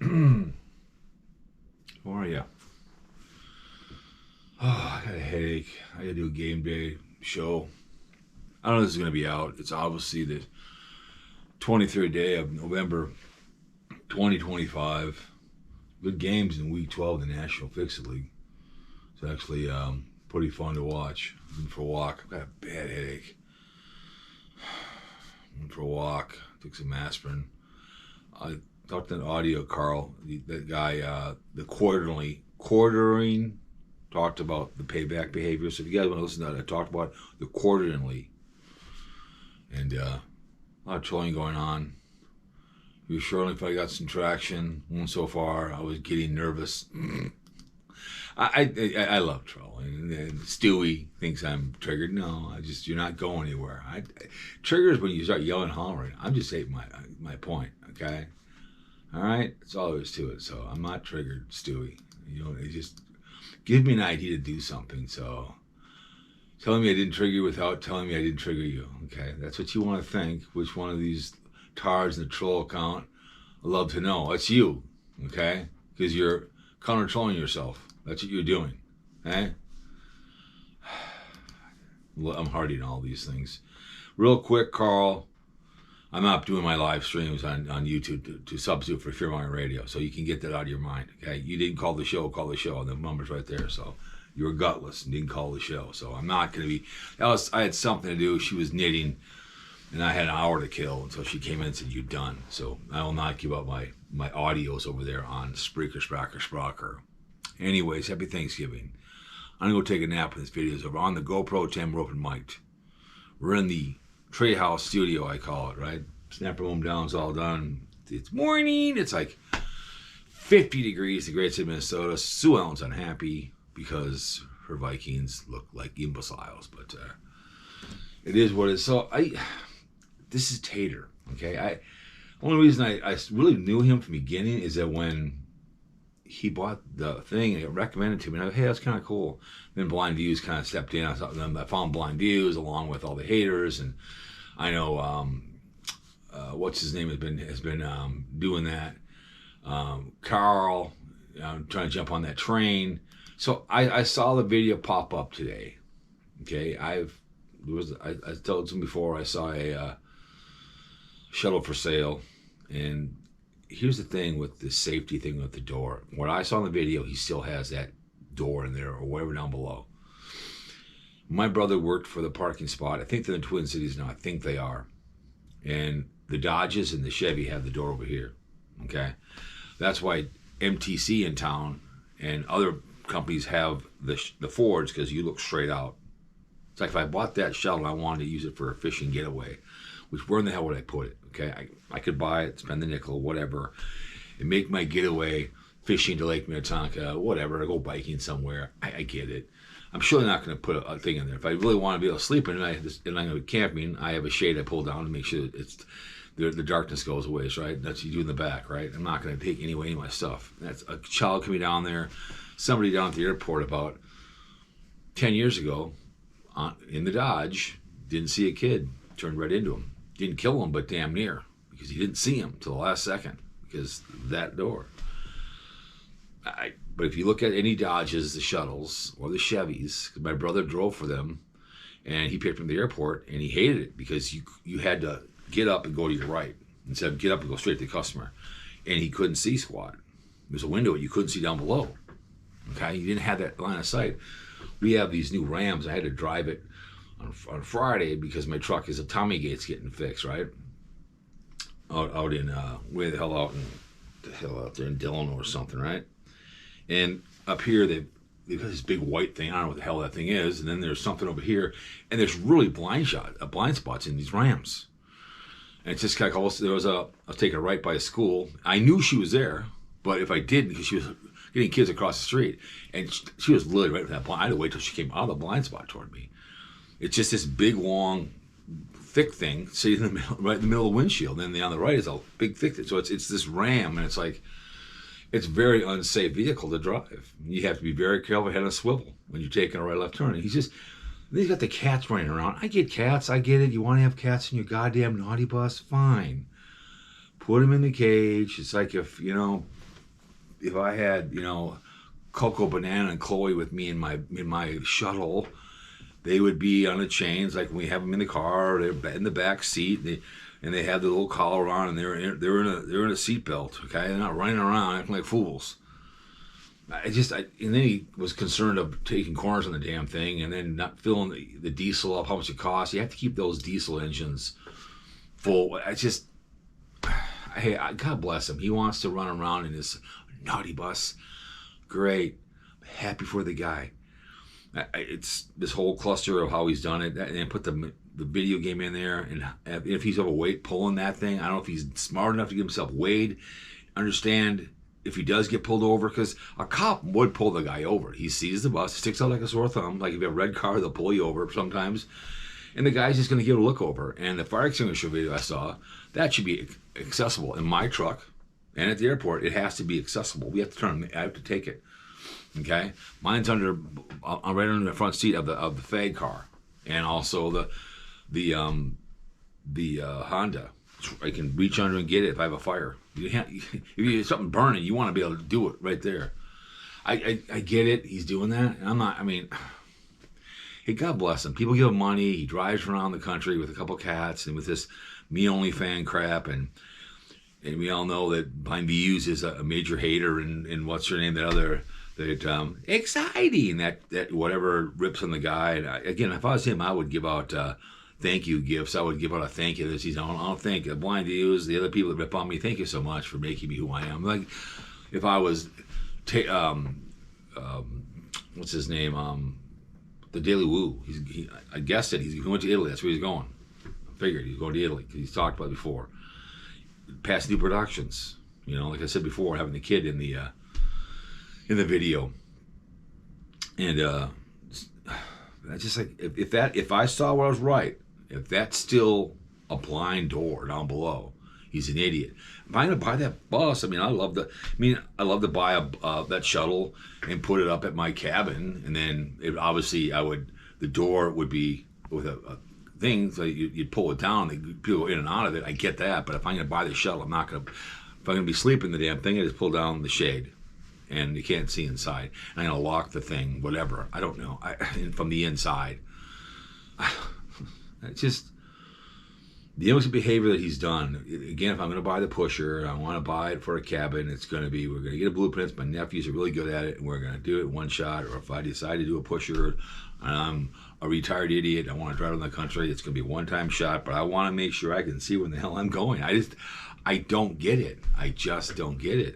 How are you? Oh, I got a headache. I gotta do a game day show. I don't know if this is gonna be out. It's obviously the 23rd day of November 2025. Good games in week 12 of the National Fix-It League. It's actually pretty fun to watch. Went for a walk. I've got a bad headache. Went for a walk. Took some aspirin. I talked on audio, Carl. That guy, the quartering, talked about the payback behavior. So if you guys want to listen to that, I talked about the quarterly. And a lot of trolling going on. You sure if I got some traction. One so far, I was getting nervous. I love trolling. And Stewie thinks I'm triggered. No, you're not going anywhere. Triggers when you start yelling, hollering. I'm just saying my point, okay? All right? That's all there is to it. So I'm not triggered, Stewie. You know, it just gives me an idea to do something. So telling me I didn't trigger you without telling me I didn't trigger you, okay? That's what you want to think. Which one of these tards in the troll account? I'd love to know. It's you, okay? Because you're counter-trolling yourself. That's what you're doing, eh? I'm hardy in all these things. Real quick, Carl, I'm not doing my live streams on YouTube to substitute for Fearmongering Radio, so you can get that out of your mind, okay? You didn't call the show, the number's right there, so you were gutless and didn't call the show, so I'm not going to be... I had something to do. She was knitting, and I had an hour to kill, and so she came in and said, you're done. So I will not give up my audios over there on Spreaker. Anyways, happy Thanksgiving. I'm going to go take a nap when this video is over. On the GoPro 10, we're open mic'd. We're in the Trey House studio, I call it, right? Snapper room down, it's all done. It's morning. It's like 50 degrees, the great state of Minnesota. Sue Ellen's unhappy because her Vikings look like imbeciles, but it is what it is. So this is Tater, okay? Only reason I really knew him from the beginning is that when he bought the thing and it recommended to me, and I go, hey, that's kind of cool. Then Blind Views kind of stepped in. I found Blind Views along with all the haters, and I know what's his name has been doing that. Carl, trying to jump on that train. So I saw the video pop up today. Okay, I told him before I saw a shuttle for sale, and here's the thing with the safety thing with the door. What I saw in the video, he still has that door in there or whatever down below. My brother worked for the parking spot. I think they're in Twin Cities now. I think they are. And the Dodges and the Chevy have the door over here. Okay, that's why MTC in town and other companies have the Fords, because you look straight out. It's like if I bought that shuttle and I wanted to use it for a fishing getaway, which where in the hell would I put it? Okay, I could buy it, spend the nickel, whatever, and make my getaway fishing to Lake Minnetonka, whatever, or go biking somewhere. I get it. I'm surely not going to put a thing in there. If I really want to be able to sleep in it, and I'm going to be camping, I have a shade I pull down to make sure that the darkness goes away, right? That's what you do in the back, right? I'm not going to take any of my stuff. That's a child coming down there. Somebody down at the airport about 10 years ago in the Dodge didn't see a kid, turned right into him. Didn't kill him, but damn near, because he didn't see him till the last second because that door. But if you look at any Dodges, the shuttles, or the Chevys, my brother drove for them, and he picked them from the airport, and he hated it because you had to get up and go to your right instead of get up and go straight to the customer. And he couldn't see squat. There's a window you couldn't see down below. Okay, you didn't have that line of sight. We have these new Rams. I had to drive it on Friday because my truck is a Tommy Gates getting fixed, right? Out in where the hell out there in Delano or something, right? And up here they've got this big white thing. I don't know what the hell that thing is. And then there's something over here, and there's really blind spots in these Rams. And it's just kind of close. I was taking a right by a school. I knew she was there, but if I didn't, because she was getting kids across the street, and she was literally right with that blind. I had to wait till she came out of the blind spot toward me. It's just this big, long, thick thing sitting in the middle, right in the middle of the windshield. And then on the right is a big, thick thing. So it's this Ram, and it's like, it's a very unsafe vehicle to drive. You have to be very careful, head on a swivel when you're taking a right left turn. And he's got the cats running around. I get cats, I get it. You want to have cats in your goddamn naughty bus? Fine. Put them in the cage. It's like if, if I had, you know, Coco, Banana, and Chloe with me in my shuttle, they would be on the chains, like when we have them in the car, they're in the back seat, and they have the little collar on, and they're in a seatbelt. Okay, they're not running around acting like fools. And then he was concerned of taking corners on the damn thing, and then not filling the diesel up, how much it costs. You have to keep those diesel engines full. Hey, God bless him. He wants to run around in this naughty bus. Great, happy for the guy. It's this whole cluster of how he's done it, and then put the video game in there, and if he's overweight pulling that thing, I don't know if he's smart enough to get himself weighed, understand if he does get pulled over, because a cop would pull the guy over. He sees the bus, sticks out like a sore thumb, like if you have a red car, they'll pull you over sometimes, and the guy's just going to give it a look over. And the fire extinguisher video I saw, that should be accessible. In my truck and at the airport, it has to be accessible. We have to I have to take it. Okay, mine's right under the front seat of the fag car, and also the Honda. I can reach under and get it if I have a fire. If you have something burning, you want to be able to do it right there. I get it. He's doing that. I'm not. I mean, hey, God bless him. People give him money. He drives around the country with a couple cats and with this me only fan crap, and we all know that Blind Views is a major hater, and what's her name, that exciting, that whatever rips on the guy. And again, if I was him, I would give out thank you gifts. I would give out a thank you. I don't thank the Blind Views, the other people that rip on me. Thank you so much for making me who I am. Like if I was, what's his name? The Daily Woo. I guessed it. He went to Italy. That's where he's going. I figured he's going to Italy because he's talked about it before. Past new productions. You know, like I said before, having the kid in the video, and that's just like if I saw what I was right, if that's still a blind door down below, he's an idiot. If I'm gonna buy that bus, I love to buy that shuttle and put it up at my cabin, and then the door would be with a thing, so you'd pull it down, people go in and out of it. I get that, but if I'm gonna buy the shuttle, if I'm gonna be sleeping the damn thing, I just pull down the shade, and you can't see inside. And I'm gonna lock the thing, whatever. I don't know. From the inside. It's just the innocent behavior that he's done. Again, if I'm gonna buy the pusher, I want to buy it for a cabin. We're gonna get a blueprint. My nephews are really good at it, and we're gonna do it one shot. Or if I decide to do a pusher, and I'm a retired idiot, I want to drive around the country, it's gonna be a one-time shot. But I want to make sure I can see where the hell I'm going. I don't get it. I just don't get it.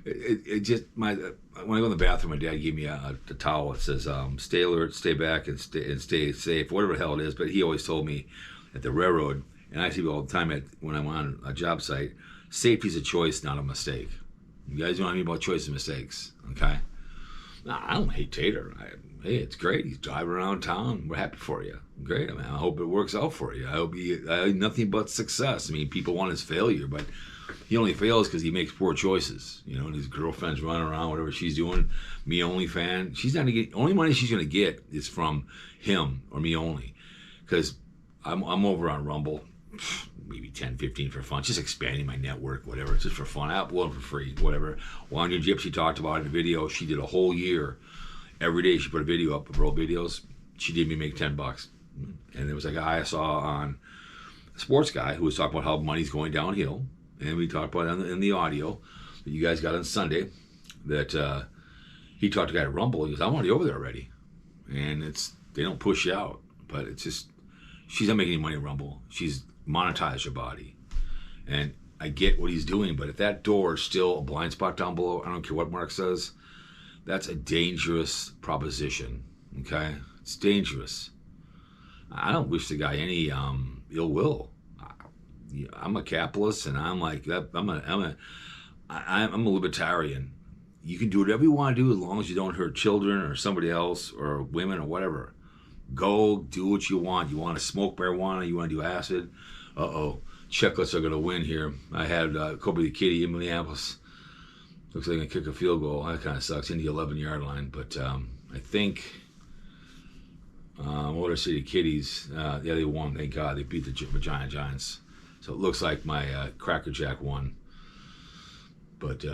When I go in the bathroom, my dad gave me a towel that says stay alert, stay back, and stay safe, whatever the hell it is. But he always told me at the railroad, and I see it all the time when I'm on a job site, safety's a choice, not a mistake. You guys know what I mean about choice and mistakes, okay? No, I don't hate Tater. Hey, it's great. He's driving around town. We're happy for you. Great. I hope it works out for you. I nothing but success. people want his failure, but he only fails because he makes poor choices, and his girlfriend's running around, whatever she's doing, me only fan. She's not gonna get, only money she's gonna get is from him or me only, because I'm over on Rumble, maybe 10, 15 for fun, just expanding my network, whatever. It's just for fun. I upload for free, whatever. Wanda Gypsy talked about in the video. She did a whole year. Every day she put a video up of her old videos. She did me make $10. And there was a guy I saw on a sports guy who was talking about how money's going downhill. And we talked about it in the audio that you guys got on Sunday, that he talked to a guy at Rumble. He goes, I'm already over there already. And they don't push you out. But it's just, she's not making any money at Rumble. She's monetized her body. And I get what he's doing, but if that door is still a blind spot down below, I don't care what Mark says, that's a dangerous proposition, okay? It's dangerous. I don't wish the guy any ill will. I'm a capitalist, and I'm like that. I'm a libertarian. You can do whatever you want to do as long as you don't hurt children or somebody else or women or whatever. Go do what you want. You want to smoke marijuana? You want to do acid? Checklets are gonna win here. I had Kobe the Kitty in Minneapolis. Looks like I can kick a field goal. That kind of sucks, in the 11-yard line. But I think. What did I say? The Kitties? They won. Thank God. They beat the Giants. So it looks like my Cracker Jack won. But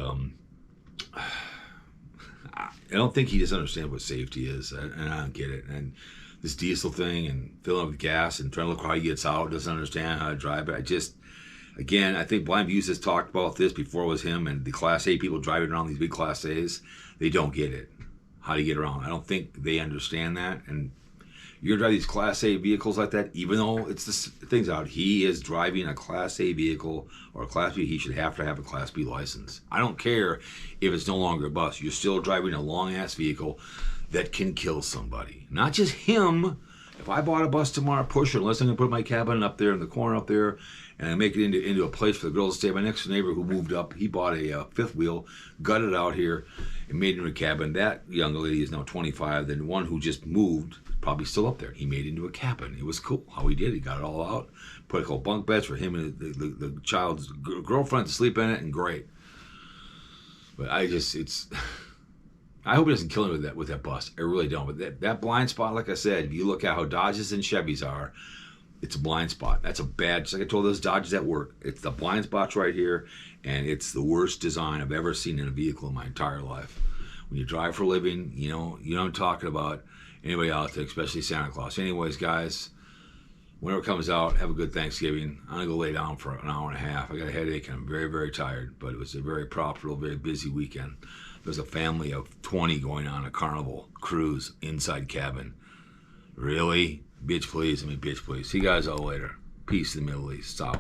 I don't think he just understands what safety is, and I don't get it. And this diesel thing and filling up with gas and trying to look how he gets out, doesn't understand how to drive it. Again, I think Blind Views has talked about this before. It was him and the Class A people driving around these big Class A's. They don't get it, how to get around. I don't think they understand that. And you're gonna drive these Class A vehicles like that, even though it's the things out. He is driving a Class A vehicle or a Class B. He should have to have a Class B license. I don't care if it's no longer a bus. You're still driving a long ass vehicle that can kill somebody. Not just him. If I bought a bus tomorrow, pusher, unless I'm gonna put my cabin up there in the corner up there, and I make it into a place for the girls to stay. My next neighbor who moved up, he bought a fifth wheel, gutted it out here, and made it into a cabin. That young lady is now 25. The one who just moved, probably still up there. He made it into a cabin. It was cool how he did it. He got it all out, put a couple bunk beds for him and the child's girlfriend to sleep in it, and great. But I hope he doesn't kill him with that bus. I really don't. But that blind spot, like I said, if you look at how Dodges and Chevys are, it's a blind spot. That's a bad, just like I told those Dodges at work, it's the blind spots right here, and it's the worst design I've ever seen in a vehicle in my entire life. When you drive for a living, you know what I'm talking about. Anybody out there, especially Santa Claus. Anyways, guys, whenever it comes out, have a good Thanksgiving. I'm going to go lay down for an hour and a half. I got a headache, and I'm very, very tired, but it was a very profitable, very busy weekend. There's a family of 20 going on a Carnival cruise inside cabin. Really? Bitch, please. Bitch, please. See you guys all later. Peace in the Middle East. Stop.